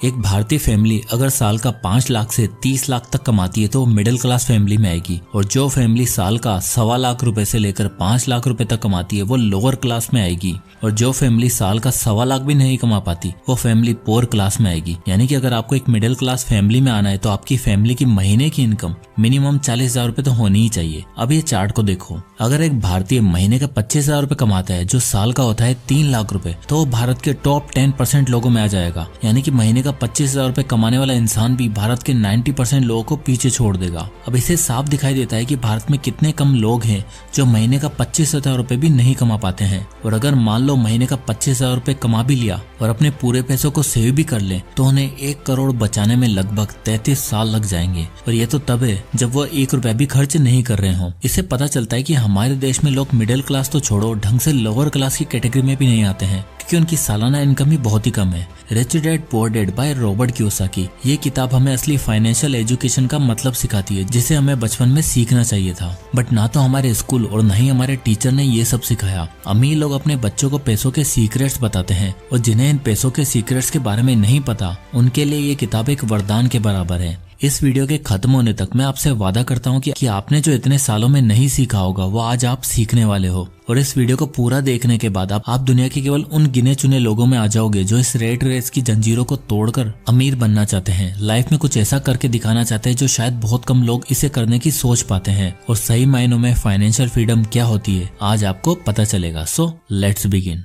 एक भारतीय फैमिली अगर साल का 5 लाख से 30 लाख तक कमाती है तो वो मिडिल क्लास फैमिली में आएगी, और जो फैमिली साल का 1.25 लाख रुपए से लेकर 5 लाख रुपए तक कमाती है वो लोअर क्लास में आएगी, और जो फैमिली साल का 1.25 लाख भी नहीं कमा पाती वो फैमिली पोअर क्लास में आएगी। यानी कि अगर आपको एक मिडिल क्लास फैमिली में आना है तो आपकी फैमिली की महीने की इनकम मिनिमम 40,000 रुपए तो होनी ही चाहिए। अब ये चार्ट को देखो, अगर एक भारतीय महीने का 25,000 रुपए कमाता है जो साल का होता है 3 लाख रुपए, तो वो भारत के टॉप 10% लोगों में आ जाएगा। यानी कि महीने का 25,000 रुपए कमाने वाला इंसान भी भारत के 90% लोगों को पीछे छोड़ देगा। अब इससे साफ दिखाई देता है कि भारत में कितने कम लोग हैं जो महीने का 25,000 रुपए भी नहीं कमा पाते हैं। और अगर मान लो महीने का 25,000 रुपए कमा भी लिया और अपने पूरे पैसों को सेव भी कर ले तो उन्हें 1 करोड़ बचाने में लगभग 33 साल लग जाएंगे, और ये तो तब है जब वो 1 रुपया भी खर्च नहीं कर रहे हो। इससे पता चलता है कि हमारे देश में लोग मिडिल क्लास तो छोड़ो, ढंग से लोअर क्लास की कैटेगरी में भी नहीं आते हैं, क्योंकि उनकी सालाना इनकम ही बहुत ही कम है। Rich dad poor dad by Robert Kiyosaki, ये किताब हमें असली फाइनेंशियल एजुकेशन का मतलब सिखाती है, जिसे हमें बचपन में सीखना चाहिए था। बट ना तो हमारे स्कूल और न ही हमारे टीचर ने ये सब सिखाया। अमीर लोग अपने बच्चों को पैसों के सीक्रेट्स बताते हैं, और जिन्हें इन पैसों के सीक्रेट्स के बारे में नहीं पता उनके लिए ये किताब एक वरदान के बराबर है। इस वीडियो के खत्म होने तक मैं आपसे वादा करता हूँ कि आपने जो इतने सालों में नहीं सीखा होगा वो आज आप सीखने वाले हो। और इस वीडियो को पूरा देखने के बाद आप दुनिया के केवल उन गिने चुने लोगों में आ जाओगे जो इस रेट रेस की जंजीरों को तोड़कर अमीर बनना चाहते हैं, लाइफ में कुछ ऐसा करके दिखाना चाहते हैं जो शायद बहुत कम लोग इसे करने की सोच पाते हैं, और सही मायनों में फाइनेंशियल फ्रीडम क्या होती है आज आपको पता चलेगा। So let's begin.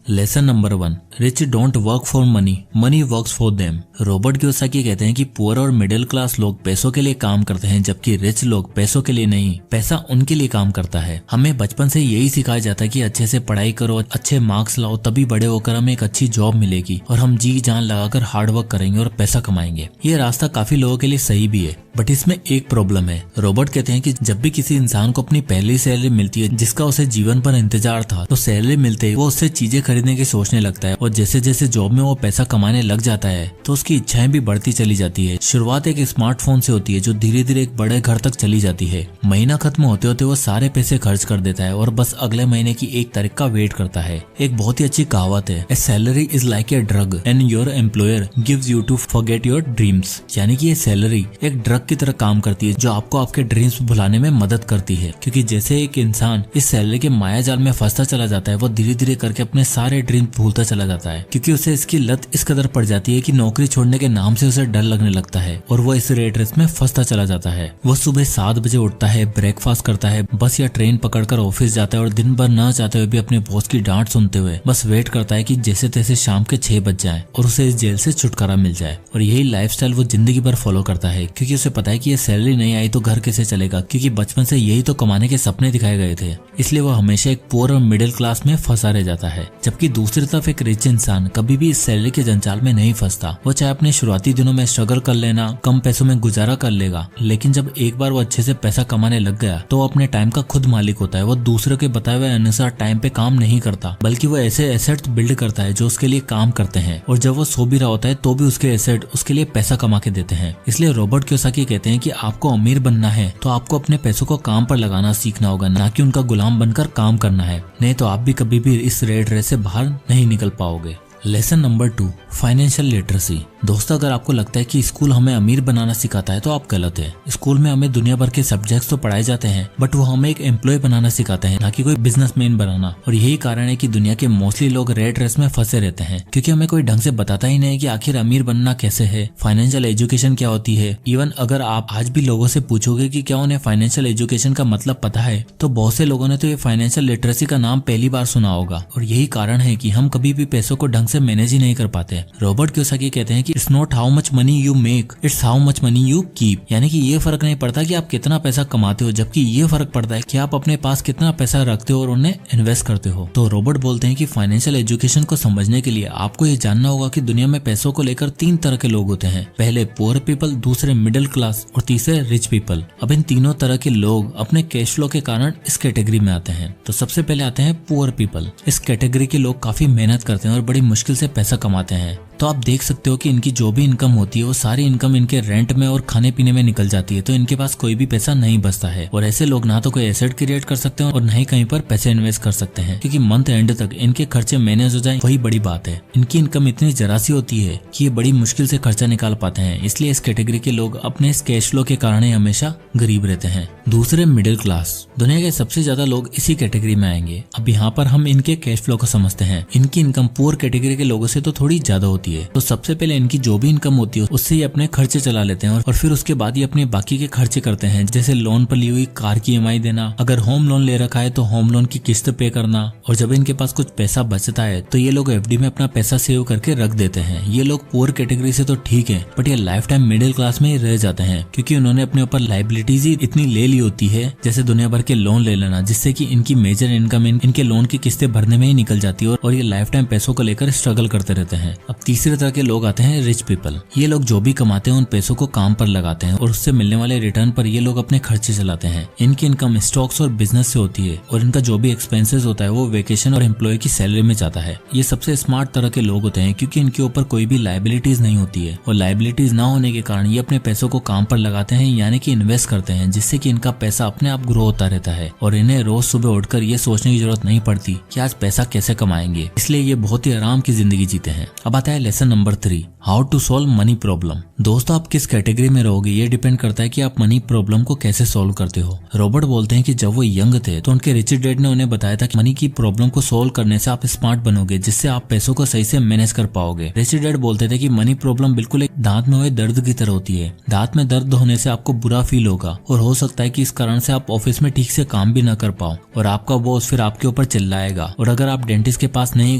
Lesson number 1, rich don't work for money, money works for them. Robert Kiyosaki कहते हैं कि पुअर और मिडिल क्लास लोग पैसों के लिए काम करते हैं, जबकि रिच लोग पैसों के लिए नहीं, पैसा उनके लिए काम करता है। हमें बचपन से यही सिखाया जाता है कि अच्छे से पढ़ाई करो, अच्छे मार्क्स लाओ, तभी बड़े होकर हमें एक अच्छी जॉब मिलेगी और हम जी जान लगाकर हार्ड वर्क करेंगे और पैसा कमाएंगे। ये रास्ता काफी लोगों के लिए सही भी है, बट इसमें एक प्रॉब्लम है। रॉबर्ट कहते हैं कि जब भी किसी इंसान को अपनी पहली सैलरी मिलती है जिसका उसे जीवन पर इंतजार था, तो सैलरी मिलते ही वो उससे चीजें खरीदने की सोचने लगता है, और जैसे जैसे जॉब में वो पैसा कमाने लग जाता है तो उसकी इच्छाएं भी बढ़ती चली जाती है। शुरुआत एक स्मार्टफोन से होती है जो धीरे धीरे एक बड़े घर तक चली जाती है। महीना खत्म होते होते वो सारे पैसे खर्च कर देता है और बस अगले महीने की 1 तारीख का वेट करता है। एक बहुत ही अच्छी कहावत है, a salary is like a drug and your employer gives you to forget your dreams. यानी कि ये सैलरी एक ड्रग की तरह काम करती है जो आपको आपके ड्रीम्स भुलाने में मदद करती है, क्योंकि जैसे एक इंसान इस सैलरी के माया जाल में फंसता चला जाता है वो धीरे धीरे करके अपने सारे ड्रीम भूलता चला जाता है, क्योंकि उसे इसकी लत इस कदर पड़ जाती है कि नौकरी छोड़ने के नाम से उसे डर लगने लगता है और वो इस रेट रेस में फंसता चला जाता है। वो सुबह 7 बजे उठता है, ब्रेकफास्ट करता है, बस या ट्रेन पकड़कर ऑफिस जाता है और दिन भर ना चाहते हुए भी अपने बॉस की डांट सुनते हुए बस वेट करता है कि जैसे तैसे शाम के 6 बज जाए और उसे इस जेल से छुटकारा मिल जाए। और यही लाइफस्टाइल वो जिंदगी भर फॉलो करता है, क्योंकि उसे पता है कि ये सैलरी नहीं आई तो घर कैसे चलेगा, क्योंकि बचपन से यही तो कमाने के सपने दिखाए गए थे। इसलिए वो हमेशा एक पुअर और मिडिल क्लास में फंसा रह जाता है। जबकि दूसरी तरफ एक रिच इंसान कभी भी इस सैलरी के जंजाल में नहीं फंसता। वो चाहे अपने शुरुआती दिनों में स्ट्रगल कर लेना, कम पैसों में गुजारा कर लेगा, लेकिन जब एक बार वो अच्छे से पैसा कमाने लग गया तो वो अपने टाइम का खुद मालिक होता है। वो दूसरों के बताए हुए अनुसार टाइम पे काम नहीं करता, बल्कि वो ऐसे एसेट्स बिल्ड करता है जो उसके लिए काम करते हैं, और जब वो सो भी रहा होता है तो भी उसके एसेट उसके लिए पैसा कमा के देते हैं। इसलिए रॉबर्ट कियोसाकी कहते हैं कि आपको अमीर बनना है तो आपको अपने पैसों को काम पर लगाना सीखना होगा, ना कि उनका गुलाम बनकर काम करना है, नहीं तो आप भी कभी भी इस रेट रेस से बाहर नहीं निकल पाओगे। Lesson number 2, financial literacy. दोस्तों, अगर आपको लगता है कि स्कूल हमें अमीर बनाना सिखाता है तो आप गलत है। स्कूल में हमें दुनिया भर के सब्जेक्ट्स तो पढ़ाए जाते हैं, बट वो हमें एक एम्प्लॉय बनाना सिखाते हैं, ना कि कोई बिजनेसमैन बनाना। और यही कारण है कि दुनिया के मोस्टली लोग रेट रेस में फंसे रहते हैं, क्योंकि हमें कोई ढंग से बताता ही नहीं कि आखिर अमीर बनना कैसे है, फाइनेंशियल एजुकेशन क्या होती है। इवन अगर आप आज भी लोगों से पूछोगे कि क्या उन्हें फाइनेंशियल एजुकेशन का मतलब पता है, तो बहुत से लोगों ने तो ये फाइनेंशियल लिटरेसी का नाम पहली बार सुना होगा। और यही कारण है कि हम कभी भी पैसों को ढंग से मैनेज ही नहीं कर पाते। रॉबर्ट कियोसाकी कहते हैं कि it's not how much money you make, it's how much money you keep. यानी कि ये फर्क नहीं पड़ता कि आप कितना पैसा कमाते हो, जबकि ये फर्क पड़ता है कि आप अपने पास कितना पैसा रखते हो और उन्हें इन्वेस्ट करते हो। तो रॉबर्ट बोलते हैं कि फाइनेंशियल एजुकेशन को समझने के लिए आपको ये जानना होगा कि दुनिया में पैसों को लेकर 3 तरह के लोग होते हैं। पहले पुअर पीपल, दूसरे मिडिल क्लास और तीसरे रिच पीपल। अब इन तीनों तरह के लोग अपने कैश फ्लो के कारण इस कैटेगरी में आते हैं। तो सबसे पहले आते हैं पुअर पीपल। इस कैटेगरी के लोग काफी मेहनत करते हैं और बड़ी मुश्किल से पैसा कमाते हैं। तो आप देख सकते हो कि इनकी जो भी इनकम होती है वो सारी इनकम इनके रेंट में और खाने पीने में निकल जाती है, तो इनके पास कोई भी पैसा नहीं बचता है। और ऐसे लोग ना तो कोई एसेट क्रिएट कर सकते हैं और न ही कहीं पर पैसे इन्वेस्ट कर सकते हैं, क्योंकि मंथ एंड तक इनके खर्चे मैनेज हो जाए वही बड़ी बात है। इनकी इनकम इतनी जरा सी होती है कि ये बड़ी मुश्किल से खर्चा निकाल पाते हैं, इसलिए इस कैटेगरी के लोग अपने इस कैश फ्लो के कारण हमेशा गरीब रहते हैं। दूसरे मिडिल क्लास, दुनिया के सबसे ज्यादा लोग इसी कैटेगरी में आएंगे। अब यहाँ पर हम इनके कैश फ्लो को समझते हैं। इनकी इनकम पुअर कैटेगरी के लोगों से तो थोड़ी ज्यादा होती है, तो सबसे पहले इनकी जो भी इनकम होती है उससे ये अपने खर्चे चला लेते हैं और फिर उसके बाद ये अपने बाकी के खर्चे करते हैं, जैसे लोन पर ली हुई कार की EMI देना, अगर होम लोन ले रखा है तो होम लोन की किस्त पे करना, और जब इनके पास कुछ पैसा बचता है तो ये लोग FD में अपना पैसा सेव करके रख देते हैं। ये लोग पुअर कैटेगरी से तो ठीक है, बट ये लाइफ टाइम मिडिल क्लास में ही रह जाते हैं, क्योंकि उन्होंने अपने ऊपर लाइबिलिटीज ही इतनी ले ली होती है, जैसे दुनिया भर के लोन ले लेना, जिससे कि इनकी मेजर इनकम इनके लोन की किस्तें भरने में ही निकल जाती है और ये लाइफ टाइम पैसों को लेकर स्ट्रगल करते रहते हैं। अब तीसरे तरह के लोग आते हैं रिच पीपल। ये लोग जो भी कमाते हैं उन पैसों को काम पर लगाते हैं और उससे मिलने वाले रिटर्न पर ये लोग अपने खर्चे चलाते हैं। इनकी इनकम स्टॉक्स और बिजनेस से होती है और इनका जो भी एक्सपेंसेस होता है वो वेकेशन और एम्प्लॉय की सैलरी में जाता है। ये सबसे स्मार्ट तरह के लोग होते हैं, क्योंकि इनके ऊपर कोई भी लायबिलिटीज नहीं होती है, और लायबिलिटीज ना होने के कारण ये अपने पैसों को काम पर लगाते हैं, यानी कि इन्वेस्ट करते हैं, जिससे कि इनका पैसा अपने आप ग्रो होता रहता है और इन्हें रोज सुबह उठकर ये सोचने की जरूरत नहीं पड़ती कि आज पैसा कैसे कमाएंगे, इसलिए ये बहुत ही आराम की जिंदगी जीते हैं। अब आता है lesson number 3, how to solve money problem. दोस्तों, आप किस कैटेगरी में रहोगे ये डिपेंड करता है कि आप मनी प्रॉब्लम को कैसे सॉल्व करते हो। रॉबर्ट बोलते हैं कि जब वो यंग थे तो उनके रिच डैड ने उन्हें बताया था कि मनी की प्रॉब्लम को सॉल्व करने से आप स्मार्ट बनोगे, जिससे आप पैसों को सही से मैनेज कर पाओगे। रिच डैड बोलते थे कि मनी प्रॉब्लम बिल्कुल एक दांत में हुए दर्द की तरह होती है। दांत में दर्द होने से आपको बुरा फील होगा और हो सकता है कि इस कारण से आप ऑफिस में ठीक से काम भी न कर पाओ और आपका बॉस फिर आपके ऊपर चिल्लाएगा, और अगर आप डेंटिस्ट के पास नहीं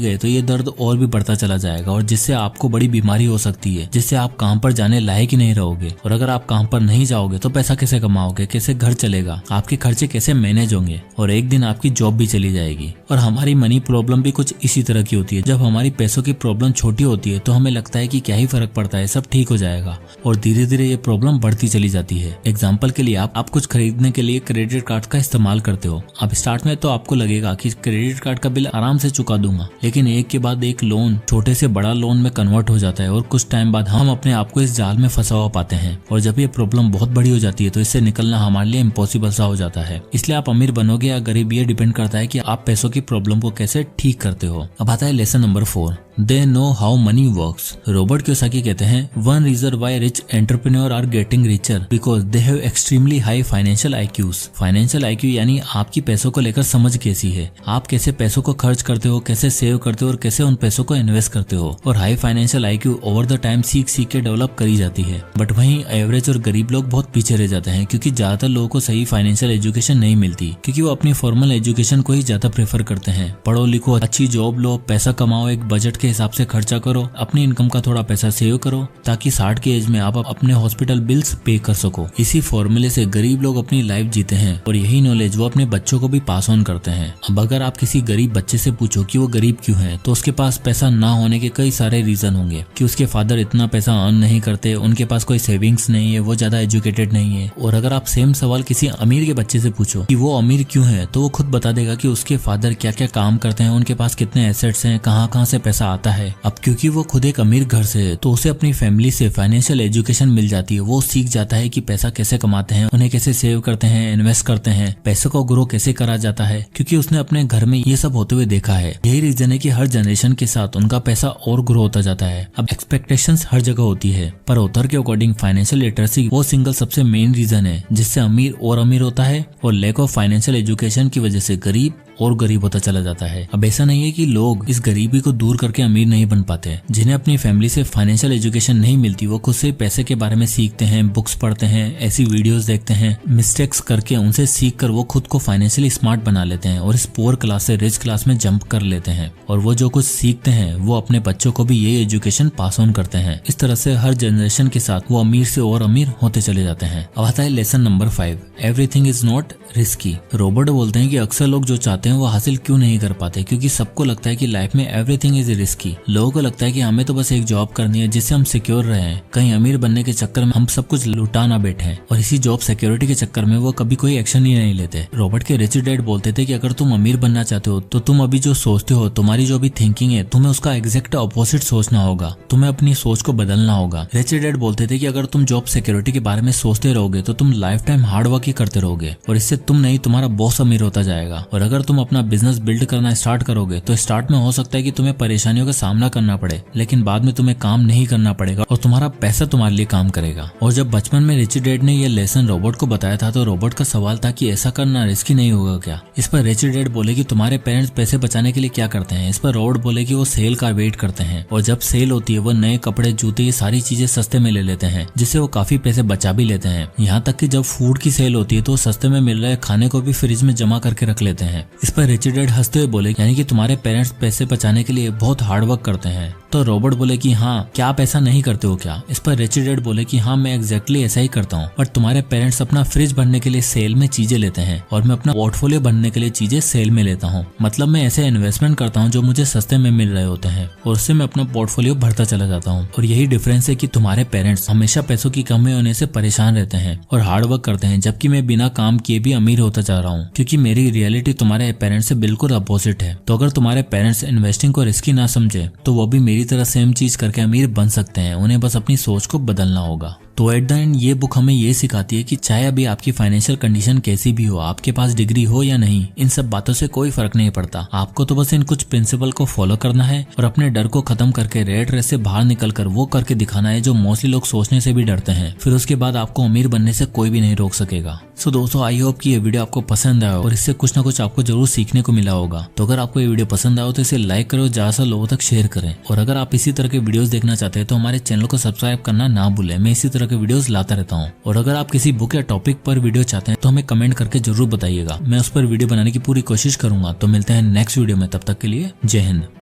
गए तो ये दर्द और भी बढ़ता चला जाएगा और जिससे आपको बड़ी बीमारी हो सकती है, जिससे आप काम पर जाने लायक ही नहीं रहोगे। और अगर आप काम पर नहीं जाओगे तो पैसा कैसे कमाओगे, कैसे घर चलेगा, आपके खर्चे कैसे मैनेज होंगे, और एक दिन आपकी जॉब भी चली जाएगी। और हमारी मनी प्रॉब्लम भी कुछ इसी तरह की होती है। जब हमारी पैसों की प्रॉब्लम छोटी होती है तो हमें लगता है कि क्या ही फर्क पड़ता है, सब ठीक हो जाएगा, और धीरे धीरे ये प्रॉब्लम बढ़ती चली जाती है। एग्जाम्पल के लिए आप कुछ खरीदने के लिए क्रेडिट कार्ड का इस्तेमाल करते हो। अब स्टार्ट में तो आपको लगेगा कि क्रेडिट कार्ड का बिल आराम से चुका दूंगा, लेकिन एक के बाद एक लोन छोटे से बड़ा लोन में कन्वर्ट हो जाता है और कुछ टाइम बाद हम अपने आप को इस जाल में फंसा हुआ पाते हैं। और जब ये प्रॉब्लम बहुत बड़ी हो जाती है तो इससे निकलना हमारे लिए इम्पॉसिबल सा हो जाता है। इसलिए आप अमीर बनोगे या गरीब ये डिपेंड करता है कि आप पैसों की प्रॉब्लम को कैसे ठीक करते हो। अब आता है lesson number 4, they know how money works. Robert Kiyosaki कहते हैं, one reason why rich entrepreneurs are getting richer because they have extremely high financial IQs। Financial IQ यानी आपकी पैसों को लेकर समझ कैसी है, आप कैसे पैसों को खर्च करते हो, कैसे सेव करते हो और कैसे उन पैसों को इन्वेस्ट करते हो। और high financial IQ over the time सीख के डेवलप करी जाती है। बट वहीं एवरेज और गरीब लोग बहुत पीछे रह जाते हैं, क्योंकि ज्यादातर लोगों को सही फाइनेंशियल एजुकेशन नहीं मिलती, क्योंकि वो अपनी फॉर्मल एजुकेशन को ही ज्यादा प्रेफर करते हैं। पढ़ो लिखो, अच्छी जॉब लो, पैसा कमाओ, एक बजट के हिसाब से खर्चा करो, अपनी इनकम का थोड़ा पैसा सेव करो ताकि 60 की एज में आप अपने हॉस्पिटल बिल्स पे कर सको। इसी फॉर्मूले से गरीब लोग अपनी लाइफ जीते हैं और यही नॉलेज वो अपने बच्चों को भी पास ऑन करते हैं। अब अगर आप किसी गरीब बच्चे से पूछो कि वो गरीब क्यों है, तो उसके पास पैसा ना होने के कई सारे रीजन होंगे, कि उसके फादर इतना पैसा अर्न नहीं करते, उनके पास कोई सेविंग्स नहीं है, वो ज्यादा एजुकेटेड नहीं है। और अगर आप सेम सवाल किसी अमीर के बच्चे से पूछो कि वो अमीर क्यों है, तो वो खुद बता देगा कि उसके फादर क्या क्या काम करते हैं, उनके पास कितने एसेट्स हैं, कहाँ से पैसा आता है। अब क्योंकि वो खुद एक अमीर घर से है तो उसे अपनी फैमिली से फाइनेंशियल एजुकेशन मिल जाती है। वो सीख जाता है कि पैसा कैसे कमाते हैं, उन्हें कैसे सेव करते हैं, इन्वेस्ट करते हैं, पैसों को ग्रो कैसे करा जाता है, क्योंकि उसने अपने घर में ये सब होते हुए देखा है। यही रीजन है कि हर जनरेशन के साथ उनका पैसा और ग्रो होता जाता है। अब एक्सपेक्टेशंस हर जगह होती है, पर ऑथर के अकॉर्डिंग फाइनेंशियल लिटरेसी वो सिंगल सबसे मेन रीजन है जिससे अमीर और अमीर होता है और लैक ऑफ फाइनेंशियल एजुकेशन की वजह से गरीब और गरीब होता चला जाता है। अब ऐसा नहीं है कि लोग इस गरीबी को दूर करके अमीर नहीं बन पाते। जिन्हें अपनी फैमिली से फाइनेंशियल एजुकेशन नहीं मिलती वो खुद से पैसे के बारे में सीखते हैं, बुक्स पढ़ते हैं, ऐसी वीडियोस देखते हैं, मिस्टेक्स करके उनसे सीख कर वो खुद को फाइनेंशियली स्मार्ट बना लेते हैं और इस पुअर क्लास से रिच क्लास में जंप कर लेते हैं। और वो जो कुछ सीखते हैं वो अपने बच्चों को भी ये एजुकेशन पास ऑन करते हैं। इस तरह से हर जनरेशन के साथ वो अमीर से और अमीर होते चले जाते हैं। अब आता है lesson number 5, everything is not risky. Robert बोलते हैं कि अक्सर लोग जो चाहते चाहते हैं वो हासिल क्यों नहीं कर पाते? क्योंकि सबको लगता है कि लाइफ में एवरीथिंग इज रिस्की। लोगों को लगता है कि हमें तो बस एक जॉब करनी है जिससे हम सिक्योर रहें, कहीं अमीर बनने के चक्कर में हम सब कुछ लुटा ना बैठे, और इसी जॉब सिक्योरिटी के चक्कर में वो कभी कोई एक्शन ही नहीं लेते। रॉबर्ट के रिच डैड बोलते थे कि अगर तुम अमीर बनना चाहते हो तो तुम अभी जो सोचते हो, तुम्हारी जो अभी थिंकिंग है, तुम्हें उसका एग्जैक्ट ऑपोजिट सोचना होगा, तुम्हें अपनी सोच को बदलना होगा। रिच डैड बोलते थे कि अगर तुम जॉब सिक्योरिटी के बारे में सोचते रहोगे तो तुम लाइफ टाइम हार्ड वर्क ही करते रहोगे, और इससे तुम नहीं तुम्हारा बॉस अमीर होता जाएगा। और अगर तुम अपना बिजनेस बिल्ड करना स्टार्ट करोगे तो स्टार्ट में हो सकता है कि तुम्हें परेशानियों का सामना करना पड़े, लेकिन बाद में तुम्हें काम नहीं करना पड़ेगा और तुम्हारा पैसा तुम्हारे लिए काम करेगा। और जब बचपन में रिच डैड ने यह लेसन रॉबर्ट को बताया था तो रॉबर्ट का सवाल था कि ऐसा करना रिस्की नहीं होगा क्या? इस पर रिच डैड बोले कि तुम्हारे पेरेंट्स पैसे बचाने के लिए क्या करते हैं? इस पर रॉबर्ट बोले कि वो सेल का वेट करते हैं, और जब सेल होती है वो नए कपड़े, जूते, ये सारी चीजें सस्ते में ले लेते हैं, जिससे वो काफी पैसे बचा भी लेते हैं। यहाँ तक कि जब फूड की सेल होती है तो सस्ते में मिल रहे खाने को भी फ्रिज में जमा करके रख लेते हैं। इस पर रिच डैड हंसते हुए बोले यानी कि तुम्हारे पेरेंट्स पैसे बचाने के लिए बहुत हार्ड वर्क करते हैं। तो रॉबर्ट बोले कि हाँ, क्या आप ऐसा नहीं करते हो क्या? इस पर रिच डैड बोले कि हाँ, मैं एग्जैक्टली ऐसा ही करता हूँ, बट तुम्हारे पेरेंट्स अपना फ्रिज भरने के लिए सेल में चीजें लेते हैं और मैं अपना पोर्टफोलियो भरने के लिए चीजें सेल में लेता हूँ। मतलब मैं ऐसे इन्वेस्टमेंट करता हूँ जो मुझे सस्ते में मिल रहे होते हैं और उससे मैं अपना पोर्टफोलियो भरता चला जाता हूँ। और यही डिफरेंस है कि तुम्हारे पेरेंट्स हमेशा पैसों की कमी होने से परेशान रहते हैं और हार्ड वर्क करते हैं, जबकि मैं बिना काम किए भी अमीर होता जा रहा हूँ, क्योंकि मेरी रियलिटी तुम्हारे पेरेंट्स से बिल्कुल अपोजिट है। तो अगर तुम्हारे पेरेंट्स इन्वेस्टिंग को रिस्की ना समझे तो वो भी मेरी तरह सेम चीज करके अमीर बन सकते हैं, उन्हें बस अपनी सोच को बदलना होगा। तो एट द एंड ये बुक हमें ये सिखाती है कि चाहे अभी आपकी फाइनेंशियल कंडीशन कैसी भी हो, आपके पास डिग्री हो या नहीं, इन सब बातों से कोई फर्क नहीं पड़ता। आपको तो बस इन कुछ प्रिंसिपल को फॉलो करना है और अपने डर को खत्म करके रेट रेस से बाहर निकलकर वो करके दिखाना है जो मोस्टली लोग सोचने से भी डरते हैं। फिर उसके बाद आपको अमीर बनने से कोई भी नहीं रोक सकेगा। सो दोस्तों, आई होप कि ये वीडियो आपको पसंद आया और इससे कुछ ना कुछ आपको जरूर सीखने को मिला होगा। तो अगर आपको ये वीडियो पसंद आया तो इसे लाइक करो, ज्यादा से लोगों तक शेयर करें। और अगर आप इसी तरह के वीडियोस देखना चाहते हैं तो हमारे चैनल को सब्सक्राइब करना ना भूलें। मैं इसी तरह के वीडियोस लाता रहता हूँ। और अगर आप किसी बुक या टॉपिक पर वीडियो चाहते हैं तो हमें कमेंट करके जरूर बताइएगा, मैं उस पर वीडियो बनाने की पूरी कोशिश करूंगा। तो मिलते हैं नेक्स्ट वीडियो में, तब तक के लिए जय हिंद।